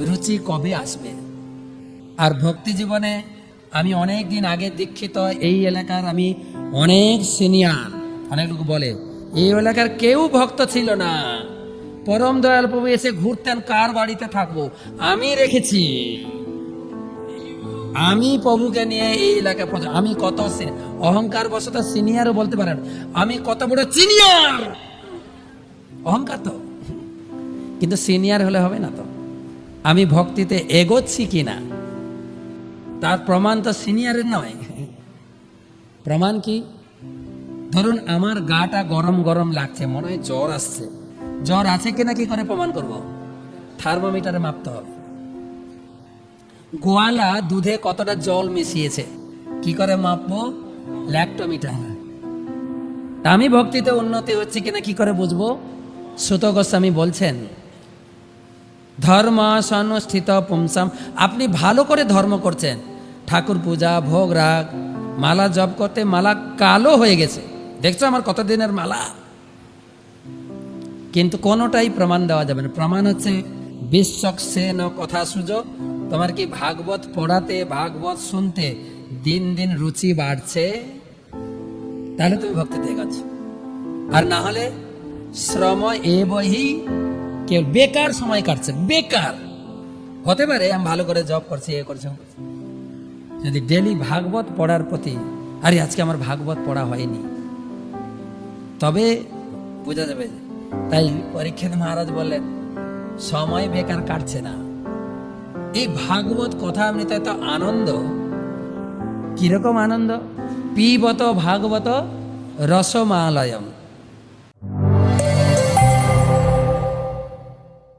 রুচি কবে আসবে। আর ভক্তি জীবনে আমি অনেক দিন আগে দীক্ষিত, এই এলাকার আমি অনেক সিনিয়র। অনেক লোক বলে এই এলাকার কেউ ভক্ত ছিল না, পরম দয়াল প্রভু এসে ঘুরতেন, কার বাড়িতে থাকবো। আমি রেখেছি, আমি প্রভুকে নিয়ে এই এলাকায় আমি কত অহংকার বশত সিনিয়রও বলতে পারেন, আমি কত বড় সিনিয়র, অহংকার তো। কিন্তু সিনিয়র হলে হবে না তো, আমি ভক্তিতে এগোচ্ছি কিনা তার প্রমাণ তো সিনিয়রের নয়। প্রমাণ কি? ধরুন আমার গাটা গরম গরম লাগছে, মনে হয় জ্বর আসছে, জ্বর আছে কিনা কি করে প্রমাণ করব? থার্মোমিটারে মাপতে হবে। গোয়ালা দুধে কতটা জল মিশিয়েছে কি করে মাপবো? ল্যাক্টোমিটার। আমি ভক্তিতে উন্নতি হচ্ছে কিনা কি করে বুঝবো? সুত গোস্বামী বলছেন, ধর্ম সনুষ্ঠিত পুংসাম, আপনি ভালো করে ধর্ম করছেন, ঠাকুর পূজা, ভোগ রাগ, মালা জপ করতে মালা কালো হয়ে গেছে, দেখছো আমার কতদিনের মালা, কিন্তু কোনোটাই প্রমাণ দেওয়া যাবে না। প্রমাণ হচ্ছে বিশ্বক সেন কথা সুযোগ। তোমার কি ভাগবত পড়াতে, ভাগবত শুনতে দিন দিন রুচি বাড়ছে? তাহলে তুমি ভক্তিতে এগোচ্ছ। আর না হলে শ্রম এ বহি, কেউ বেকার সময় কাটছে। বেকার হতে পারে আমি ভালো করে জব করছি, এ করছি, যদি ডেলি ভাগবত পড়ার প্রতি, আরে আজকে আমার ভাগবত পড়া হয়নি, তবে বোঝা যাবে। তাই পরীক্ষিত মহারাজ বললেন সময় বেকার কাটছে না। এই ভাগবত কথা আমৃত এত আনন্দ, কিরকম আনন্দ! পিবত ভাগবত রসমালয়ম,